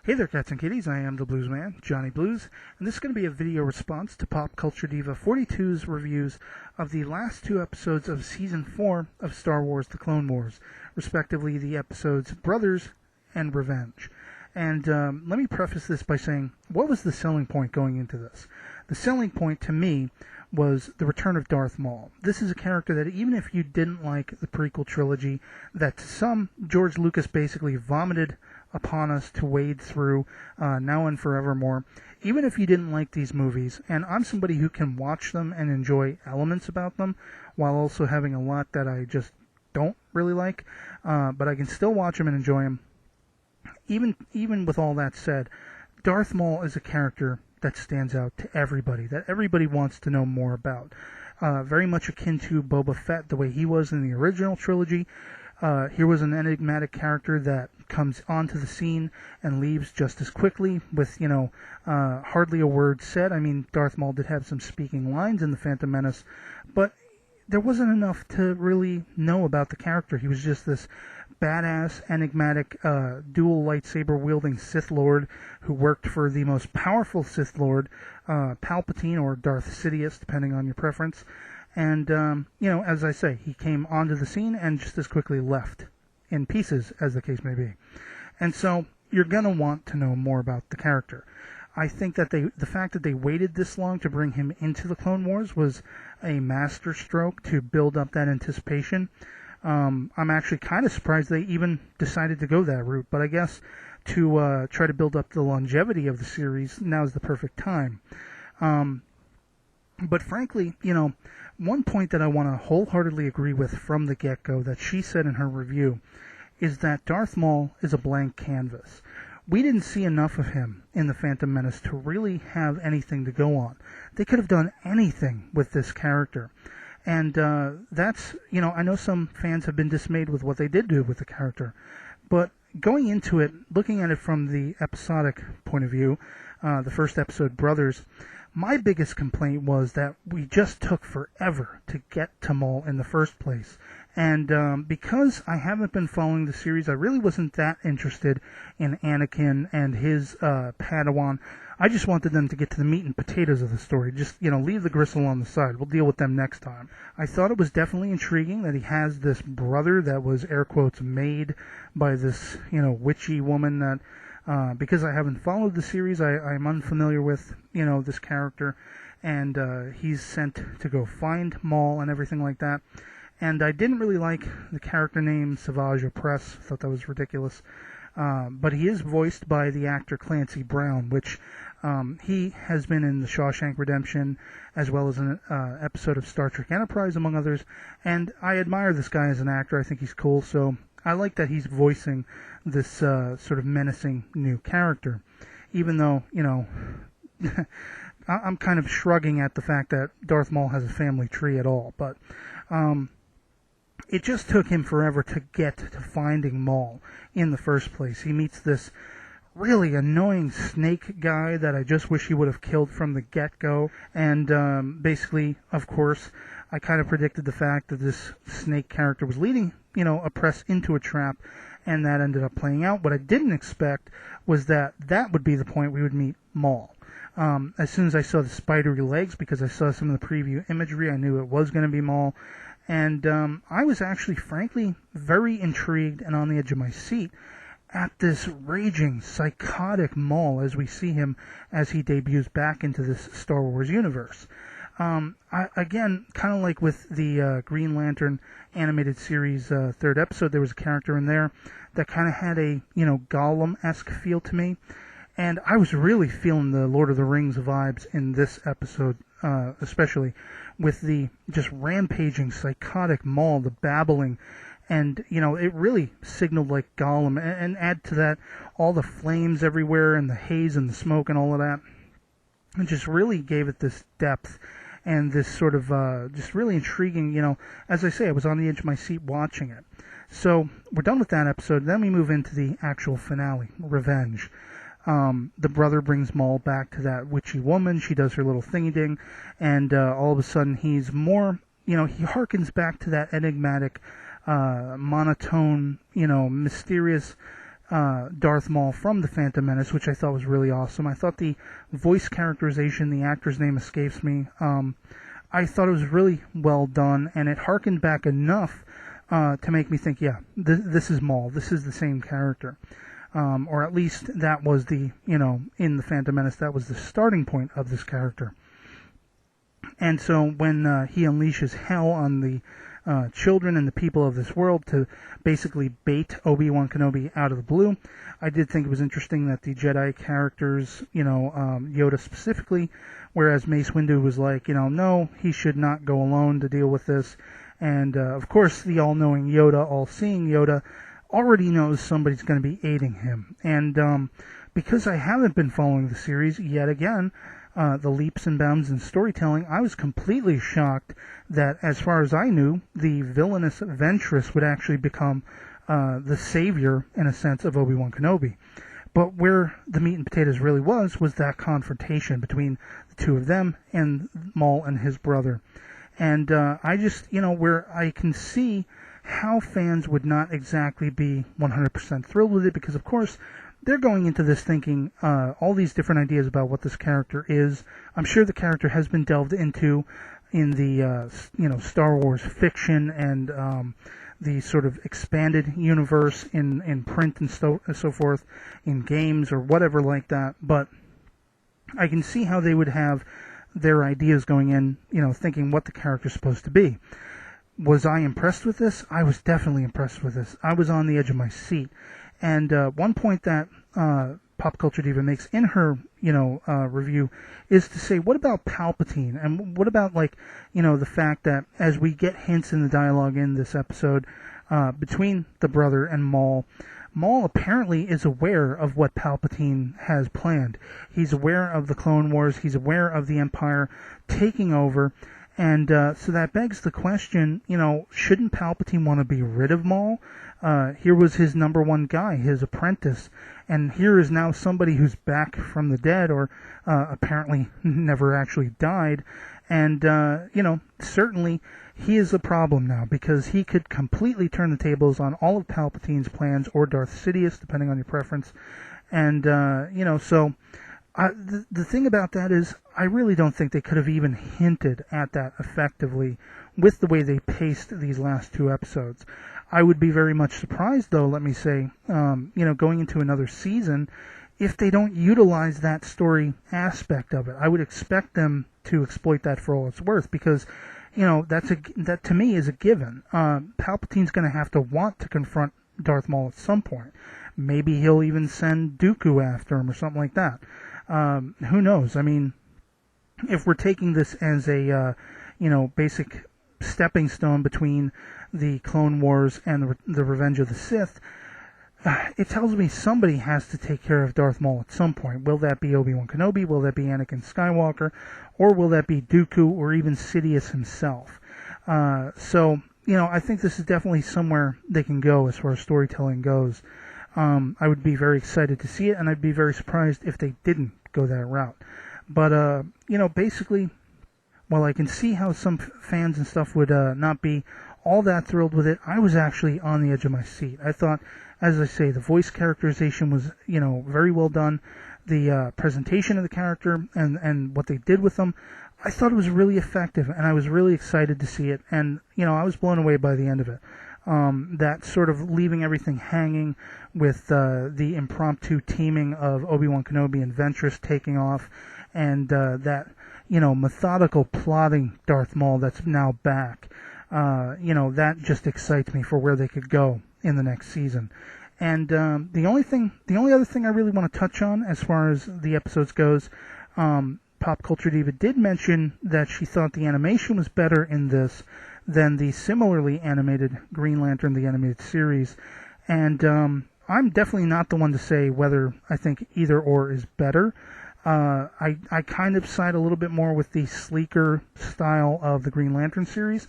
Hey there, cats and kitties. I am the Blues Man, Johnny Blues, and this is going to be a video response to Pop Culture Diva 42's reviews of the last two episodes of Season 4 of Star Wars The Clone Wars, respectively the episodes Brothers and Revenge. And let me preface this by saying, what was the selling point going into this? The selling point to me was the return of Darth Maul. This is a character that even if you didn't like the prequel trilogy, that to some, George Lucas basically vomited upon us to wade through now and forevermore. Even if you didn't like these movies, and I'm somebody who can watch them and enjoy elements about them, while also having a lot that I just don't really like, but I can still watch them and enjoy them. Even with all that said, Darth Maul is a character that stands out to everybody, that everybody wants to know more about. Very much akin to Boba Fett, the way he was in the original trilogy. Here was an enigmatic character that comes onto the scene and leaves just as quickly with, hardly a word said. I mean, Darth Maul did have some speaking lines in The Phantom Menace, but there wasn't enough to really know about the character. He was just this badass, enigmatic, dual lightsaber-wielding Sith Lord who worked for the most powerful Sith Lord, Palpatine or Darth Sidious, depending on your preference. And, as I say, he came onto the scene and just as quickly left, in pieces, as the case may be. And so, you're going to want to know more about the character. I think that the fact that they waited this long to bring him into the Clone Wars was a master stroke to build up that anticipation. I'm actually kind of surprised they even decided to go that route, but I guess to try to build up the longevity of the series, now's the perfect time. But frankly, one point that I want to wholeheartedly agree with from the get-go that she said in her review is that Darth Maul is a blank canvas. We didn't see enough of him in The Phantom Menace to really have anything to go on. They could have done anything with this character. And that's, I know some fans have been dismayed with what they did do with the character. But going into it, looking at it from the episodic point of view, the first episode, Brothers, my biggest complaint was that we just took forever to get to Maul in the first place. And because I haven't been following the series, I really wasn't that interested in Anakin and his Padawan. I just wanted them to get to the meat and potatoes of the story. Just, leave the gristle on the side. We'll deal with them next time. I thought it was definitely intriguing that he has this brother that was, air quotes, made by this, witchy woman that, because I haven't followed the series, I'm unfamiliar with, this character. And he's sent to go find Maul and everything like that. And I didn't really like the character name Savage Opress. Thought that was ridiculous. But he is voiced by the actor Clancy Brown, which he has been in The Shawshank Redemption, as well as an episode of Star Trek Enterprise, among others. And I admire this guy as an actor. I think he's cool. So I like that he's voicing this sort of menacing new character. Even though, I'm kind of shrugging at the fact that Darth Maul has a family tree at all. But it just took him forever to get to finding Maul in the first place. He meets this really annoying snake guy that I just wish he would have killed from the get-go. And basically, of course, I kind of predicted the fact that this snake character was leading, Opress into a trap, and that ended up playing out. What I didn't expect was that would be the point we would meet Maul. As soon as I saw the spidery legs, because I saw some of the preview imagery, I knew it was going to be Maul. And I was actually, frankly, very intrigued and on the edge of my seat at this raging, psychotic Maul as we see him as he debuts back into this Star Wars universe. Again, kind of like with the Green Lantern animated series third episode, there was a character in there that kind of had a, Gollum-esque feel to me. And I was really feeling the Lord of the Rings vibes in this episode, especially with the just rampaging, psychotic Maul, the babbling, and, it really signaled like Gollum, and add to that all the flames everywhere, and the haze and the smoke and all of that. It just really gave it this depth, and this sort of, just really intriguing, as I say, I was on the edge of my seat watching it. So, we're done with that episode, then we move into the actual finale, Revenge. The brother brings Maul back to that witchy woman. She does her little thingy-ding, and all of a sudden he's more, he harkens back to that enigmatic, monotone, mysterious Darth Maul from The Phantom Menace, which I thought was really awesome. I thought the voice characterization, the actor's name escapes me, I thought it was really well done, and it harkened back enough to make me think, yeah, this is Maul. This is the same character. Or at least that was the, in The Phantom Menace, that was the starting point of this character. And so when he unleashes hell on the children and the people of this world to basically bait Obi-Wan Kenobi out of the blue, I did think it was interesting that the Jedi characters, Yoda specifically, whereas Mace Windu was like, no, he should not go alone to deal with this. And, of course, the all-knowing Yoda, all-seeing Yoda, already knows somebody's going to be aiding him. And because I haven't been following the series yet again, the leaps and bounds in storytelling, I was completely shocked that, as far as I knew, the villainous Ventress would actually become the savior, in a sense, of Obi-Wan Kenobi. But where the meat and potatoes really was that confrontation between the two of them and Maul and his brother. And I just, where I can see how fans would not exactly be 100% thrilled with it, because, of course, they're going into this thinking all these different ideas about what this character is. I'm sure the character has been delved into in the, Star Wars fiction and the sort of expanded universe in print and so forth, in games or whatever like that. But I can see how they would have their ideas going in, thinking what the character's supposed to be. Was I impressed with this? I was definitely impressed with this. I was on the edge of my seat. And one point that Pop Culture Diva makes in her, review is to say, what about Palpatine? And what about, the fact that as we get hints in the dialogue in this episode between the brother and Maul, Maul apparently is aware of what Palpatine has planned. He's aware of the Clone Wars. He's aware of the Empire taking over. And so that begs the question, shouldn't Palpatine want to be rid of Maul? Here was his number one guy, his apprentice, and here is now somebody who's back from the dead, or apparently never actually died. And, certainly he is a problem now, because he could completely turn the tables on all of Palpatine's plans, or Darth Sidious, depending on your preference. And, so the thing about that is, I really don't think they could have even hinted at that effectively with the way they paced these last two episodes. I would be very much surprised, though, let me say, going into another season, if they don't utilize that story aspect of it. I would expect them to exploit that for all it's worth, because, that to me is a given. Palpatine's going to have to want to confront Darth Maul at some point. Maybe he'll even send Dooku after him or something like that. Who knows? I mean, if we're taking this as a, basic stepping stone between the Clone Wars and the Revenge of the Sith, it tells me somebody has to take care of Darth Maul at some point. Will that be Obi-Wan Kenobi? Will that be Anakin Skywalker? Or will that be Dooku or even Sidious himself? So, I think this is definitely somewhere they can go as far as storytelling goes. I would be very excited to see it, and I'd be very surprised if they didn't go that route. But, basically, while I can see how some fans and stuff would not be all that thrilled with it, I was actually on the edge of my seat. I thought, as I say, the voice characterization was, very well done. The presentation of the character and what they did with them, I thought it was really effective, and I was really excited to see it. And, I was blown away by the end of it. That sort of leaving everything hanging with the impromptu teaming of Obi-Wan Kenobi and Ventress taking off, and that, methodical plotting Darth Maul that's now back. That just excites me for where they could go in the next season. And the only other thing I really want to touch on as far as the episodes goes, Pop Culture Diva did mention that she thought the animation was better in this than the similarly animated Green Lantern, the animated series. And I'm definitely not the one to say whether I think either or is better. I kind of side a little bit more with the sleeker style of the Green Lantern series.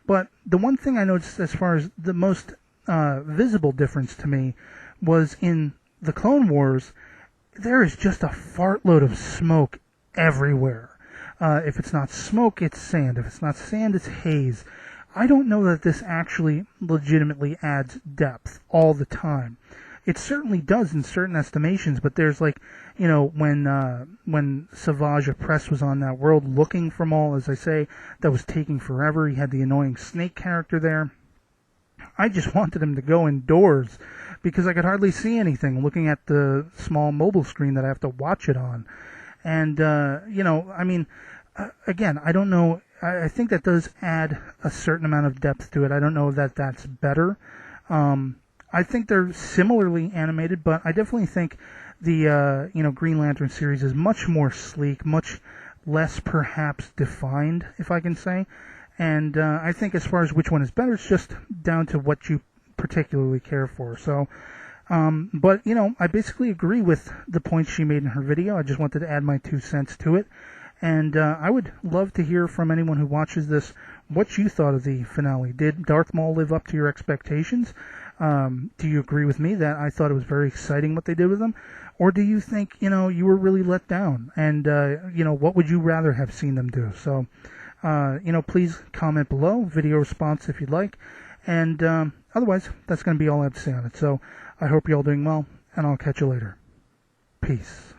But the one thing I noticed as far as the most visible difference to me was in the Clone Wars, there is just a fartload of smoke everywhere. If it's not smoke, it's sand. If it's not sand, it's haze. I don't know that this actually legitimately adds depth all the time. It certainly does in certain estimations, but there's like, when Savage Opress was on that world looking for Maul, as I say, that was taking forever. He had the annoying snake character there. I just wanted him to go indoors because I could hardly see anything looking at the small mobile screen that I have to watch it on. And, again, I don't know. I think that does add a certain amount of depth to it. I don't know that that's better. I think they're similarly animated, but I definitely think the Green Lantern series is much more sleek, much less perhaps defined, if I can say. And I think as far as which one is better, it's just down to what you particularly care for. So, but I basically agree with the points she made in her video. I just wanted to add my 2 cents to it. And I would love to hear from anyone who watches this what you thought of the finale. Did Darth Maul live up to your expectations? Do you agree with me that I thought it was very exciting what they did with him? Or do you think, you were really let down? And, what would you rather have seen them do? So, please comment below, video response if you'd like. And otherwise, that's going to be all I have to say on it. So I hope you're all doing well, and I'll catch you later. Peace.